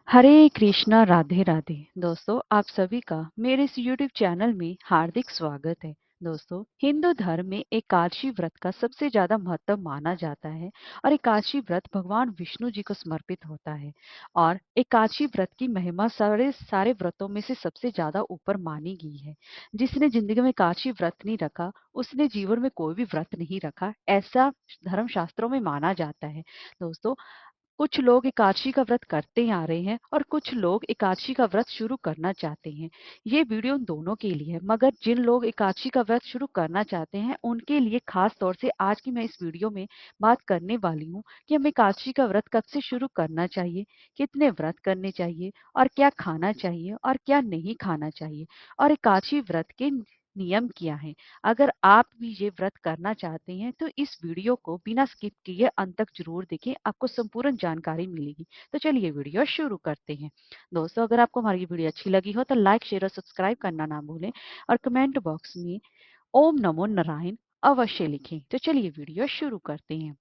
हरे कृष्णा राधे राधे। दोस्तों, आप सभी का मेरे इस यूट्यूब चैनल में हार्दिक स्वागत है। दोस्तों, हिंदू धर्म में एकादशी व्रत का सबसे ज्यादा महत्व माना जाता है और एकादशी व्रत भगवान विष्णु जी को समर्पित होता है। और एकादशी व्रत की महिमा सारे सारे व्रतों में से सबसे ज्यादा ऊपर मानी गई है। जिसने जिंदगी में एकादशी व्रत नहीं रखा, उसने जीवन में कोई भी व्रत नहीं रखा, ऐसा धर्म शास्त्रों में माना जाता है। दोस्तों, कुछ लोग एकादशी का व्रत करते ही आ रहे हैं और कुछ लोग एकादशी का व्रत शुरू करना चाहते हैं। ये वीडियो उन दोनों के लिए है, मगर जिन लोग एकादशी का व्रत शुरू करना चाहते हैं उनके लिए खास तौर से आज की मैं इस वीडियो में बात करने वाली हूँ कि हमें एकादशी का व्रत कब से शुरू करना चाहिए, कितने व्रत करने चाहिए और क्या खाना चाहिए और क्या नहीं खाना चाहिए, और एकादशी व्रत के नियम क्या हैं। अगर आप भी ये व्रत करना चाहते हैं तो इस वीडियो को बिना स्किप किए अंत तक जरूर देखें, आपको संपूर्ण जानकारी मिलेगी। तो चलिए वीडियो शुरू करते हैं। दोस्तों, अगर आपको हमारी वीडियो अच्छी लगी हो तो लाइक शेयर और सब्सक्राइब करना ना भूलें और कमेंट बॉक्स में ओम नमो नारायण अवश्य लिखें। तो चलिए वीडियो शुरू करते हैं।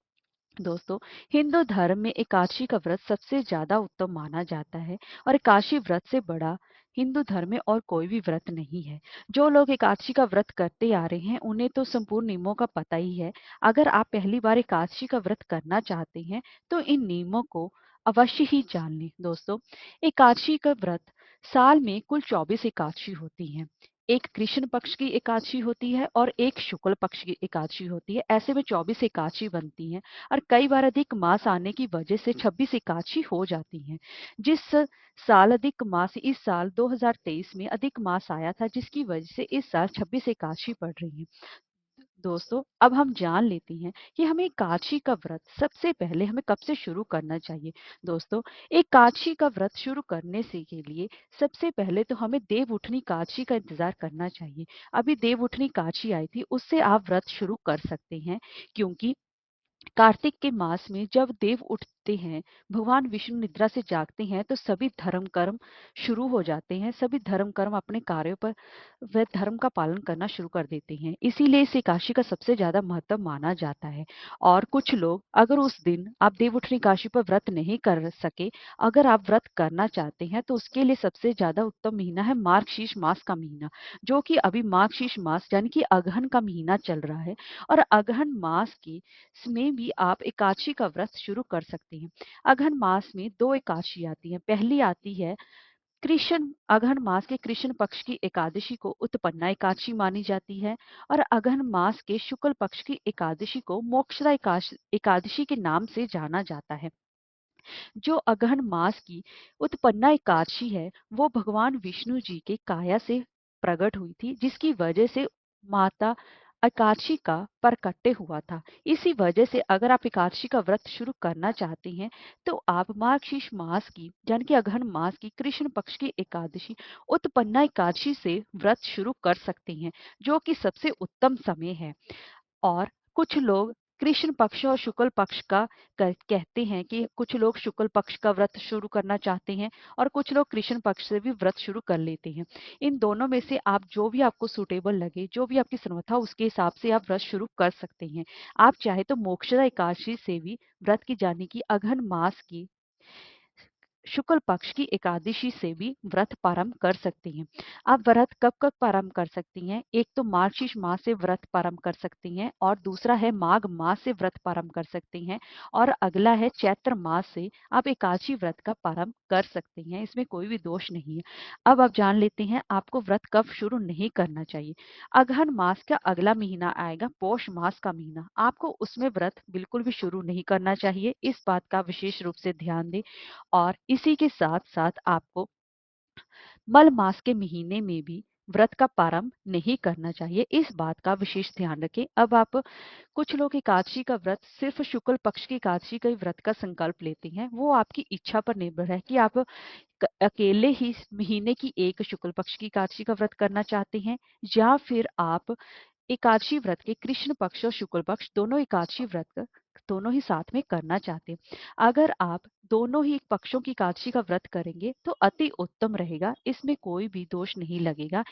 दोस्तों, हिंदू धर्म में एकादशी का व्रत सबसे ज्यादा उत्तम माना जाता है और एकादशी व्रत से बड़ा हिंदू धर्म में और कोई भी व्रत नहीं है। जो लोग एकादशी का व्रत करते आ रहे हैं उन्हें तो संपूर्ण नियमों का पता ही है। अगर आप पहली बार एकादशी का व्रत करना चाहते हैं तो इन नियमों को अवश्य ही जान लें। दोस्तों, एकादशी का व्रत साल में कुल 24 एकादशी होती हैं। एक कृष्ण पक्ष की एकादशी होती है और एक शुक्ल पक्ष की एकादशी होती है। ऐसे में 24 एकादशी बनती हैं और कई बार अधिक मास आने की वजह से 26 एकादशी हो जाती हैं। जिस साल अधिक मास इस साल 2023 में अधिक मास आया था, जिसकी वजह से इस साल 26 एकादशी पड़ रही है। दोस्तों, अब हम जान लेते हैं कि हमें एकादशी का व्रत सबसे पहले हमें कब से शुरू करना चाहिए। दोस्तों, एकादशी का व्रत शुरू करने से के लिए सबसे पहले तो हमें देव उठनी एकादशी का इंतजार करना चाहिए। अभी देव उठनी एकादशी आई थी, उससे आप व्रत शुरू कर सकते हैं। क्योंकि कार्तिक के मास में जब देव उठते हैं, भगवान विष्णु निद्रा से जागते हैं, तो सभी धर्म कर्म शुरू हो जाते हैं। सभी धर्म कर्म अपने कार्यों पर वह धर्म का पालन करना शुरू कर देते हैं। इसीलिए इस एकादशी का सबसे ज्यादा महत्व माना जाता है। और कुछ लोग, अगर उस दिन आप देव उठनी एकादशी पर व्रत नहीं कर सके, अगर आप व्रत करना चाहते हैं तो उसके लिए सबसे ज्यादा उत्तम महीना है मार्गशीर्ष मास का महीना, जो कि अभी मार्गशीर्ष मास यानी कि अगहन का महीना चल रहा है। और अगहन मास की में भी आप एकादशी का व्रत शुरू कर सकते हैं। अगहन मास में दो एकादशी आती है। पहली आती है कृष्ण अगहन मास के कृष्ण पक्ष की एकादशी को उत्पन्ना एकादशी मानी जाती है और अगहन मास के शुक्ल पक्ष की एकादशी को मोक्षदा एकादशी के नाम से जाना जाता है। जो अगहन मास की उत्पन्ना एकादशी है वो भगवान विष्णु जी के काया से प्रकट हुई थी, जिसकी वजह से माता एकादशी का परकट्टे हुआ था। इसी वजह से अगर आप एकादशी का व्रत शुरू करना चाहते हैं तो आप मार्गशीर्ष मास की यानी कि अगहन मास की कृष्ण पक्ष की एकादशी उत्पन्ना एकादशी से व्रत शुरू कर सकते हैं, जो कि सबसे उत्तम समय है। और कुछ लोग कृष्ण पक्ष और शुक्ल पक्ष का कहते हैं कि कुछ लोग शुक्ल पक्ष का व्रत शुरू करना चाहते हैं और कुछ लोग कृष्ण पक्ष से भी व्रत शुरू कर लेते हैं। इन दोनों में से आप जो भी आपको सुटेबल लगे, जो भी आपकी समर्थ उसके हिसाब से आप व्रत शुरू कर सकते हैं। आप चाहे तो मोक्षदा एकादशी से भी व्रत की जाने की अगहन मास की शुक्ल पक्ष की एकादशी से भी व्रत प्रारंभ कर सकती हैं। आप व्रत कब कब प्रारंभ कर सकती हैं? एक तो मार्गशीर्ष मास से व्रत प्रारंभ कर सकती हैं और दूसरा है माघ मास से व्रत प्रारंभ कर सकती हैं और अगला है चैत्र मास से आप एकादशी व्रत का प्रारंभ कर सकती हैं। इसमें कोई भी दोष नहीं है। अब आप जान लेते हैं आपको व्रत कब शुरू नहीं करना चाहिए। अगहन मास का अगला महीना आएगा पौष मास का महीना, आपको उसमें व्रत बिल्कुल भी शुरू नहीं करना चाहिए। इस बात का विशेष रूप से ध्यान दें। और इसी के साथ साथ आपको मल मास के महीने में भी व्रत का प्रारंभ नहीं करना चाहिए। इस बात का विशेष ध्यान रखें। अब आप कुछ लोग एकादशी का व्रत सिर्फ शुक्ल पक्ष की एकादशी का ही व्रत का संकल्प लेते हैं। वो आपकी इच्छा पर निर्भर है कि आप अकेले ही इस महीने की एक शुक्ल पक्ष की एकादशी का व्रत करना चाहते हैं या फिर आप एकादशी व्रत के कृष्ण पक्ष और शुक्ल पक्ष दोनों एकादशी व्रत दोनों ही साथ में करना चाहते हैं। अगर आप दोनों ही पक्षों की एकादशी का व्रत करेंगे तो अति उत्तम रहेगा, इसमें कोई भी दोष नहीं लगेगा।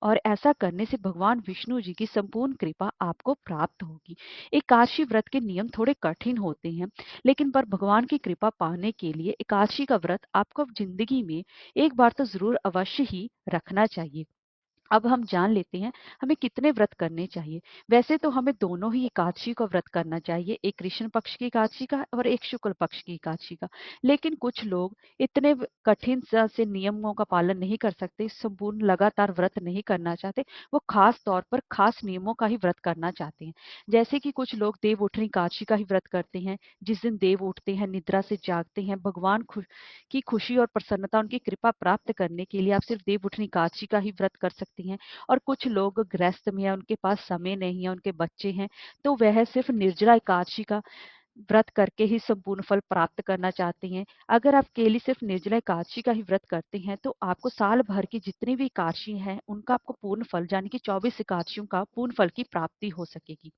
और ऐसा करने से भगवान विष्णु जी की संपूर्ण कृपा आपको प्राप्त होगी। एकादशी व्रत के नियम थोड़े कठिन होते हैं, लेकिन पर भगवान की कृपा पाने के लिए एकादशी का व्रत आपको जिंदगी में एक बार तो जरूर अवश्य ही रखना चाहिए। अब हम जान लेते हैं हमें कितने व्रत करने चाहिए। वैसे तो हमें दोनों ही एकादशी का व्रत करना चाहिए, एक कृष्ण पक्ष की एकादशी का और एक शुक्ल पक्ष की एकादशी का। लेकिन कुछ लोग इतने कठिन से नियमों का पालन नहीं कर सकते, संपूर्ण लगातार व्रत नहीं करना चाहते, वो खास तौर पर खास नियमों का ही व्रत करना चाहते हैं। जैसे कि कुछ लोग देव उठनी एकादशी का ही व्रत करते हैं, जिस दिन देव उठते हैं, निद्रा से जागते हैं, भगवान की खुशी और प्रसन्नता, उनकी कृपा प्राप्त करने के लिए आप सिर्फ देव उठनी एकादशी का ही व्रत कर सकती हैं। और कुछ लोग गृहस्थ में है, उनके पास समय नहीं है, उनके बच्चे हैं, तो वह सिर्फ निर्जला एकादशी का व्रत करके ही संपूर्ण फल प्राप्त करना चाहते हैं। अगर आप केवल सिर्फ निर्जला एकादशी का ही व्रत करते हैं तो आपको साल भर की जितनी भी एकादशी हैं उनका आपको पूर्ण फल यानी कि 24 एकादशियों का पूर्ण फल की प्राप्ति हो सकेगी।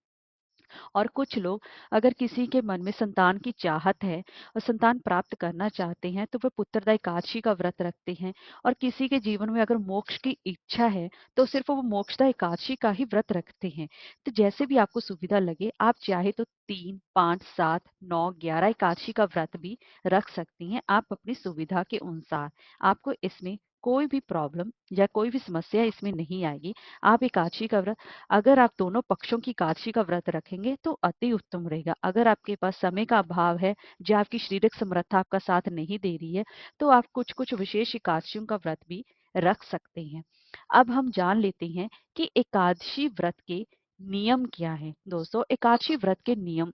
और कुछ लोग, अगर किसी के मन में संतान की चाहत है और संतान प्राप्त करना चाहते हैं तो वे पुत्रदा एकादशी का व्रत रखते हैं। और किसी के जीवन में अगर मोक्ष की इच्छा है तो सिर्फ वो मोक्षदा एकादशी का ही व्रत रखते हैं। तो जैसे भी आपको सुविधा लगे, आप चाहे तो 3, 5, 7, 9, 11 एकादशी का व्रत भी रख सकती हैं, आप अपनी सुविधा के अनुसार। आपको इसमें कोई भी प्रॉब्लम या कोई भी समस्या इसमें नहीं आएगी। आप एकादशी का व्रत, अगर आप दोनों पक्षों की एकादशी का व्रत रखेंगे तो अति उत्तम रहेगा। अगर आपके पास समय का अभाव है या आपकी शारीरिक समर्था आपका साथ नहीं दे रही है तो आप कुछ कुछ विशेष एकादशियों का व्रत भी रख सकते हैं। अब हम जान लेते हैं कि एकादशी व्रत के नियम क्या है। दोस्तों, एकादशी व्रत के नियम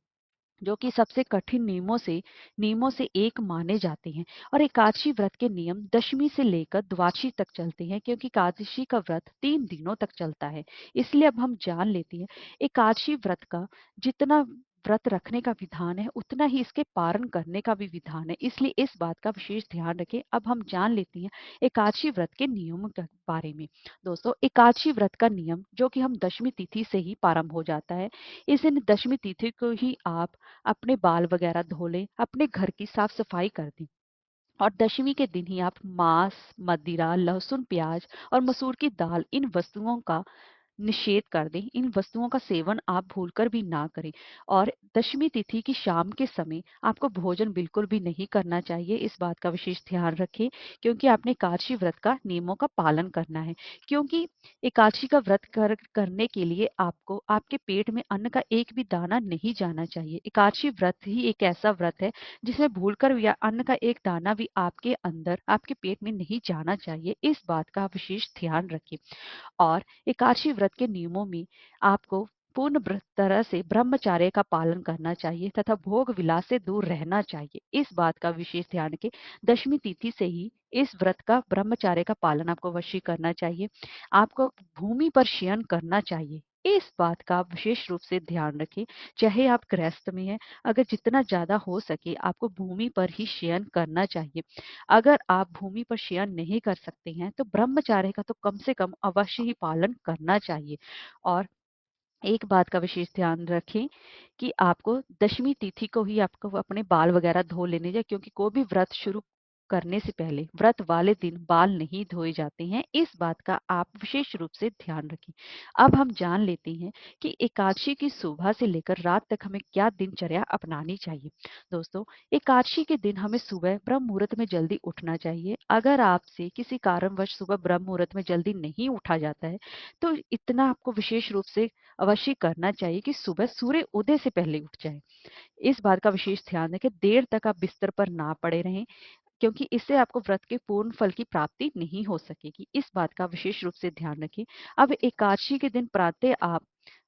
जो कि सबसे कठिन नियमों से एक माने जाते हैं। और एकादशी व्रत के नियम दशमी से लेकर द्वादशी तक चलते हैं, क्योंकि एकादशी का व्रत 3 दिनों तक चलता है। इसलिए अब हम जान लेते हैं एकादशी व्रत का जितना व्रत रखने का विधान है उतना ही इसके पारण करने का भी विधान है, इसलिए इस बात का विशेष ध्यान रखें। अब हम जान लेते हैं एकादशी व्रत के नियमों के बारे में। दोस्तों, एकादशी व्रत का नियम जो कि हम दशमी तिथि से ही प्रारंभ हो जाता है। इस दिन दशमी तिथि को ही आप अपने बाल वगैरह धो लें, अपने घर की साफ सफाई कर दें। और दशमी के दिन ही आप मांस, मदिरा, लहसुन, प्याज और मसूर की दाल, इन वस्तुओं का निषेध कर दें। इन वस्तुओं का सेवन आप भूलकर भी ना करें। और दशमी तिथि की शाम के समय आपको भोजन बिल्कुल भी नहीं करना चाहिए, इस बात का विशेष ध्यान रखें, क्योंकि आपने एकादशी व्रत का नियमों का पालन करना है। क्योंकि एकादशी का व्रत करने के लिए आपको आपके पेट में अन्न का एक भी दाना नहीं जाना चाहिए। एकादशी व्रत ही एक ऐसा व्रत है जिसमें भूलकर या अन्न का एक दाना भी आपके अंदर आपके पेट में नहीं जाना चाहिए, इस बात का विशेष ध्यान रखें। और एकादशी व्रत के नियमों में आपको पूर्ण तरह से ब्रह्मचर्य का पालन करना चाहिए तथा भोग विलास से दूर रहना चाहिए, इस बात का विशेष ध्यान रखें। दशमी तिथि से ही इस व्रत का ब्रह्मचर्य का पालन आपको अवश्य करना चाहिए। आपको भूमि पर शयन करना चाहिए, इस बात का आप विशेष रूप से ध्यान रखें। चाहे आप गृहस्थ में हैं, अगर जितना ज्यादा हो सके आपको भूमि पर ही शयन करना चाहिए। अगर आप भूमि पर शयन नहीं कर सकते हैं तो ब्रह्मचार्य का तो कम से कम अवश्य ही पालन करना चाहिए। और एक बात का विशेष ध्यान रखें कि आपको दशमी तिथि को ही आपको अपने बाल वगैरह धो लेने चाहिए, क्योंकि कोई भी व्रत शुरू करने से पहले व्रत वाले दिन बाल नहीं धोए जाते हैं, इस बात का आप विशेष रूप से ध्यान रखें। अब हम जान लेते हैं कि एकादशी की सुबह से लेकर रात तक हमें क्या दिनचर्या अपनानी चाहिए। दोस्तों, एकादशी के दिन हमें सुबह ब्रह्म मुहूर्त में जल्दी उठना चाहिए। अगर आपसे किसी कारणवश सुबह ब्रह्म मुहूर्त में जल्दी नहीं उठा जाता है तो इतना आपको विशेष रूप से अवश्य करना चाहिए कि सुबह सूर्य उदय से पहले उठ जाए। इस बात का विशेष ध्यान रखें, देर तक आप बिस्तर पर ना पड़े रहें, क्योंकि इससे आपको व्रत के पूर्ण फल की प्राप्ति नहीं हो सकेगी, इस बात का विशेष रूप से ध्यान रखें। अब एकादशी के दिन प्रातः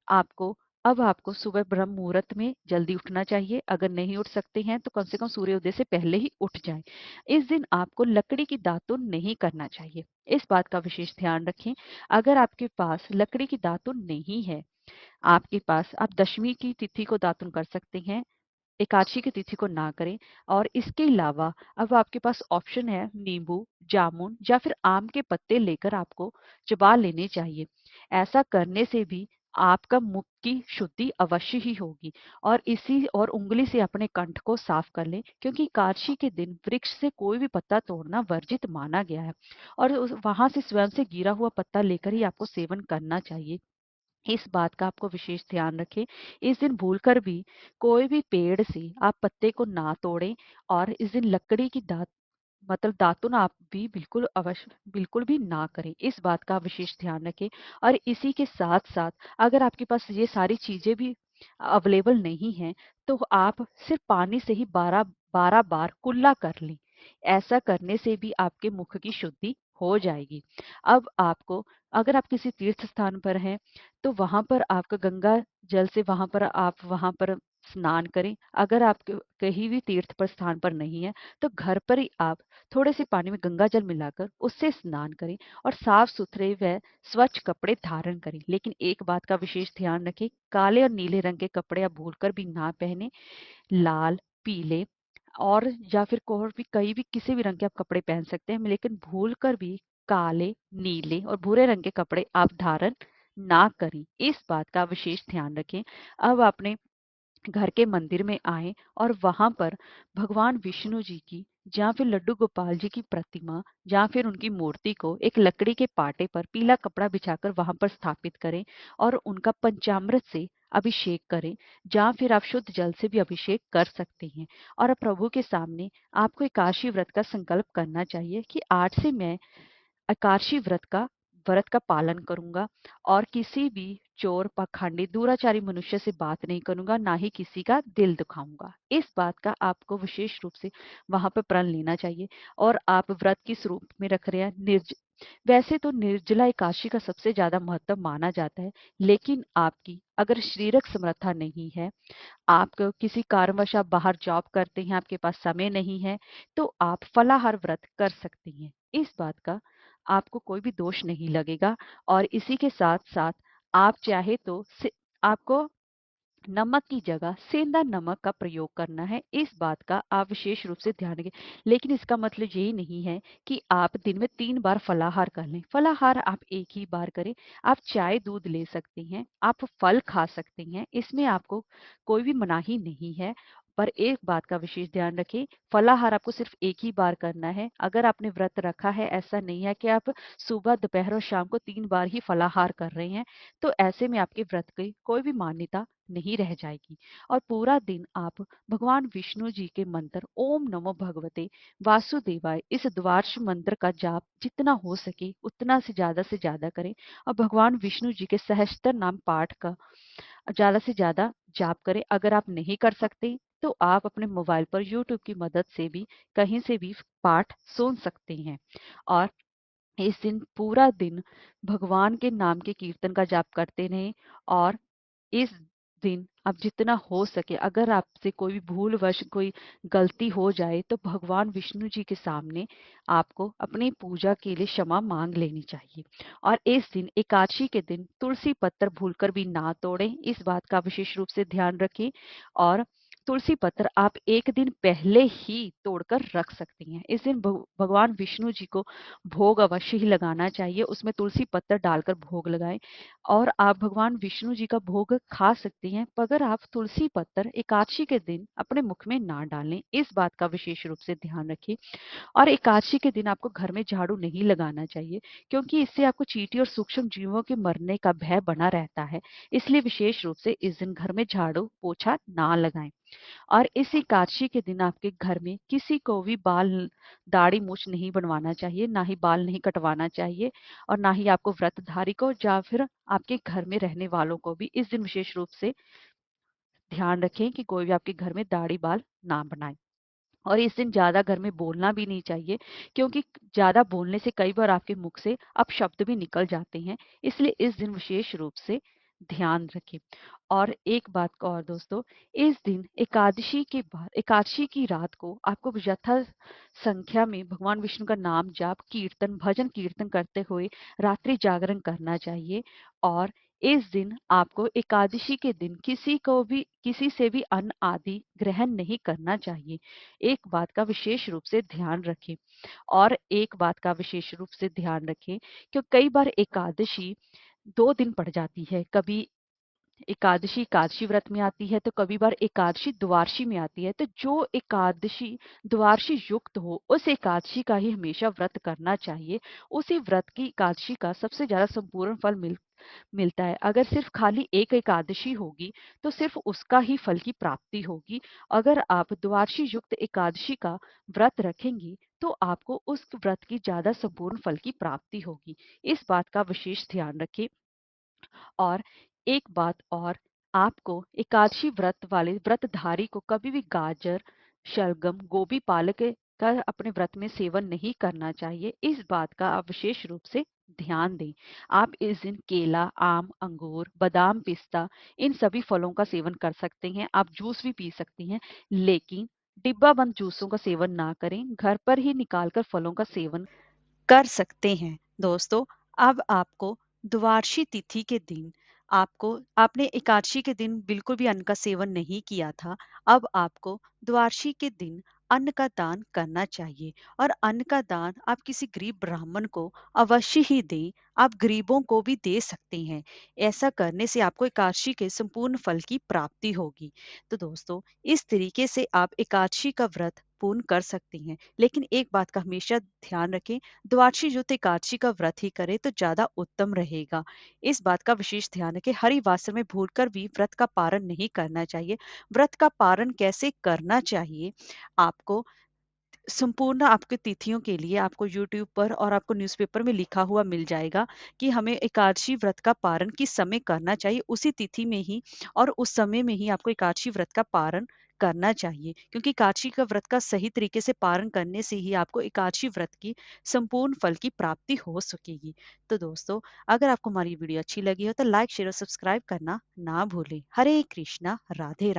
आपको अब आपको सुबह ब्रह्म मुहूर्त में जल्दी उठना चाहिए। अगर नहीं उठ सकते हैं तो कम से कम सूर्योदय से पहले ही उठ जाएं। इस दिन आपको लकड़ी की दातुन नहीं करना चाहिए, इस बात का विशेष ध्यान रखें। अगर आपके पास लकड़ी की दातुन नहीं है, आपके पास, आप दशमी की तिथि को दातुन कर सकते हैं, एकादशी की तिथि को ना करें। और इसके अलावा अब आपके पास ऑप्शन है नींबू, जामुन या फिर आम के पत्ते लेकर आपको चबा लेने चाहिए। ऐसा करने से भी आपका मुख की शुद्धि अवश्य ही होगी। और उंगली से अपने कंठ को साफ कर लें, क्योंकि एकादशी के दिन वृक्ष से कोई भी पत्ता तोड़ना वर्जित माना गया है और वहां से स्वयं से गिरा हुआ पत्ता लेकर ही आपको सेवन करना चाहिए। इस बात का आपको विशेष ध्यान रखें। इस दिन भूलकर भी कोई भी पेड़ से आप पत्ते को ना तोड़ें और इस दिन लकड़ी की मतलब दातुन आप भी बिल्कुल भी ना करें। इस बात का विशेष ध्यान रखें। और इसी के साथ साथ अगर आपके पास ये सारी चीजें भी अवेलेबल नहीं है, तो आप सिर्फ पानी से ही 12 बार कुल्ला कर लें। ऐसा करने से भी आपके मुख की शुद्धि हो जाएगी। अब आपको, अगर आप किसी तीर्थ स्थान पर हैं, तो वहां पर आपका गंगा जल से वहां पर स्नान करें। अगर आप कहीं भी तीर्थ पर स्थान पर नहीं है, तो घर पर ही आप थोड़े से पानी में गंगा जल मिलाकर उससे स्नान करें और साफ सुथरे व स्वच्छ कपड़े धारण करें। लेकिन एक बात का विशेष ध्यान रखें, काले और नीले रंग के कपड़े आप भूलकर भी ना पहने। लाल, पीले और या फिर और भी कई भी किसी भी रंग के आप कपड़े पहन सकते हैं, लेकिन भूलकर भी काले, नीले और भूरे रंग के कपड़े आप धारण ना करें। इस बात का विशेष ध्यान रखें। अब आपने घर के मंदिर में आए और वहां पर भगवान विष्णु जी की या फिर लड्डू गोपाल जी की प्रतिमा या फिर उनकी मूर्ति को एक लकड़ी के पाटे पर पीला कपड़ा बिछाकर वहां पर स्थापित करें और उनका पंचामृत से अभिषेक करें। या फिर आप शुद्ध जल से भी अभिषेक कर सकते हैं। और अब प्रभु के सामने आपको एकादशी व्रत का संकल्प करना चाहिए कि आज से मैं एकादशी व्रत का पालन करूंगा और किसी भी चोर, पाखंडी, दुराचारी मनुष्य से बात नहीं करूंगा, ना ही किसी का दिल दुखाऊंगा। इस बात का आपको विशेष रूप से वहां पर प्रण लेना चाहिए। और आप व्रत किस रूप में रख रहे हैं? वैसे तो निर्जला एकादशी का सबसे ज्यादा महत्व माना जाता है, लेकिन आपकी अगर शारीरिक समर्था नहीं है, आप किसी कारणवश आप बाहर जॉब करते हैं, आपके पास समय नहीं है, तो आप फलाहार व्रत कर सकती हैं। इस बात का आपको कोई भी दोष नहीं लगेगा। और इसी के साथ साथ आप चाहे तो आपको नमक की जगह सेंधा नमक का प्रयोग करना है। इस बात का आप विशेष रूप से ध्यान रखें। लेकिन इसका मतलब यही नहीं है कि आप दिन में 3 बार फलाहार कर लें। फलाहार आप एक ही बार करें। आप चाय दूध ले सकते हैं, आप फल खा सकते हैं, इसमें आपको कोई भी मनाही नहीं है। पर एक बात का विशेष ध्यान रखें, फलाहार आपको सिर्फ एक ही बार करना है। अगर आपने व्रत रखा है, ऐसा नहीं है कि आप सुबह, दोपहर और शाम को 3 बार ही फलाहार कर रहे हैं, तो ऐसे में आपके व्रत की कोई भी मान्यता नहीं रह जाएगी। और पूरा दिन आप भगवान विष्णु जी के मंत्र ओम नमो भगवते वासुदेवाय, इस द्वादश मंत्र का जाप जितना हो सके उतना से ज्यादा करें। और भगवान विष्णु जी के सहस्त्र नाम पाठ का ज्यादा से ज्यादा जाप करें। अगर आप नहीं कर सकते, तो आप अपने मोबाइल पर यूट्यूब की मदद से भी कहीं से भी पाठ सुन सकते हैं। और इस दिन पूरा दिन भगवान के नाम के कीर्तन का जाप करते रहें। और इस दिन आप जितना हो सके, अगर आपसे कोई भी भूलवश कोई गलती हो जाए, तो भगवान विष्णु जी के सामने आपको अपनी पूजा के लिए क्षमा मांग लेनी चाहिए। और इस दिन, एकादशी के दिन, तुलसी पत्र भूलकर भी ना तोड़ें। इस बात का विशेष रूप से ध्यान रखें। और तुलसी पत्र आप एक दिन पहले ही तोड़कर रख सकती हैं। इस दिन भगवान विष्णु जी को भोग अवश्य ही लगाना चाहिए, उसमें तुलसी पत्र डालकर भोग लगाएं। और आप भगवान विष्णु जी का भोग खा सकती हैं, मगर आप तुलसी पत्र एकादशी के दिन अपने मुख में ना डालें। इस बात का विशेष रूप से ध्यान रखें। और एकादशी के दिन आपको घर में झाड़ू नहीं लगाना चाहिए, क्योंकि इससे आपको चींटी और सूक्ष्म जीवों के मरने का भय बना रहता है। इसलिए विशेष रूप से इस दिन घर में झाड़ू पोछा ना लगाएं। और इस एकादशी के दिन आपके घर में किसी को भी बाल, दाढ़ी मूछ नहीं बनवाना चाहिए, ना ही बाल नहीं कटवाना चाहिए। और ना ही आपको व्रतधारी को या फिर आपके घर में रहने वालों को भी इस दिन विशेष रूप से ध्यान रखें कि कोई भी आपके घर में दाढ़ी बाल ना बनाए। और इस दिन ज्यादा घर में बोलना भी नहीं चाहिए, क्योंकि ज्यादा बोलने से कई बार आपके मुख से अपशब्द भी निकल जाते हैं। इसलिए इस दिन विशेष रूप से ध्यान रखें। और एक बात का और दोस्तों, इस दिन एकादशी के बाद, एकादशी की रात को आपको यथा संख्या में भगवान विष्णु का नाम जाप, कीर्तन, भजन कीर्तन करते हुए रात्रि जागरण करना चाहिए। और इस दिन आपको एकादशी के दिन किसी से भी अन्न आदि ग्रहण नहीं करना चाहिए। एक बात का विशेष रूप से ध्यान रखें। और एक बात का विशेष रूप से ध्यान रखें कि कई बार एकादशी 2 दिन पड़ जाती है, कभी एकादशी एकादशी व्रत में आती है, तो कभी बार एकादशी द्वादशी में आती है। तो जो एकादशी द्वादशी युक्त हो, उस एकादशी का ही हमेशा व्रत करना चाहिए। उसी व्रत की एकादशी का सबसे ज़्यादा संपूर्ण फल मिलता है। अगर सिर्फ खाली एक एकादशी होगी, तो सिर्फ उसका ही फल की प्राप्ति होगी। अगर आप द्वादशी युक्त एकादशी का व्रत रखेंगी, तो आपको उस व्रत की ज़्यादा संपूर्ण फल की प्राप्ति होगी। इस बात का विशेष ध्यान रखें। और एक बात और, आपको एकादशी व्रत वाले व्रतधारी को कभी भी गाजर, शलगम, गोभी, पालक का अपने व्रत में सेवन नहीं करना चाहिए। इस बात का आप विशेष रूप से ध्यान दें। आप इस दिन केला, आम, अंगूर, बादाम, पिस्ता, इन सभी फलों का सेवन कर सकते हैं। आप जूस भी पी सकती हैं, लेकिन डिब्बा बंद जूसों का सेवन ना करें। घर पर ही निकालकर फलों का सेवन कर सकते हैं। दोस्तों, अब आपको द्वादशी तिथि के दिन, आपने एकादशी के दिन बिल्कुल भी अन्न का सेवन नहीं किया था। अब आपको द्वादशी के दिन अन्न का दान करना चाहिए, और अन्न का दान आप किसी गरीब ब्राह्मण को अवश्य ही दें। आप गरीबों को भी दे सकते हैं। ऐसा करने से आपको एकादशी के संपूर्ण फल की प्राप्ति होगी। तो दोस्तों, इस तरीके से आप एकादशी का व्रत पूर्ण कर सकते हैं। लेकिन एक बात का हमेशा ध्यान रखें, द्वादशी युक्त एकादशी का व्रत ही करें तो ज्यादा उत्तम रहेगा। इस बात का विशेष ध्यान रखें। हरिवासर में भूलकर भी व्रत का पारण नहीं करना चाहिए। व्रत का पारण कैसे करना चाहिए, आपको संपूर्ण आपके तिथियों के लिए आपको यूट्यूब पर और आपको न्यूज़पेपर में लिखा हुआ मिल जाएगा कि हमें एकादशी व्रत का पारण किस समय करना चाहिए। उसी तिथि में ही और उस समय में ही आपको एकादशी व्रत का पारण करना चाहिए, क्योंकि एकादशी का व्रत का सही तरीके से पारण करने से ही आपको एकादशी व्रत की संपूर्ण फल की प्राप्ति हो सकेगी। तो दोस्तों, अगर आपको हमारी वीडियो अच्छी लगी हो तो लाइक, शेयर और सब्सक्राइब करना ना भूलें। हरे कृष्णा, राधे राधे।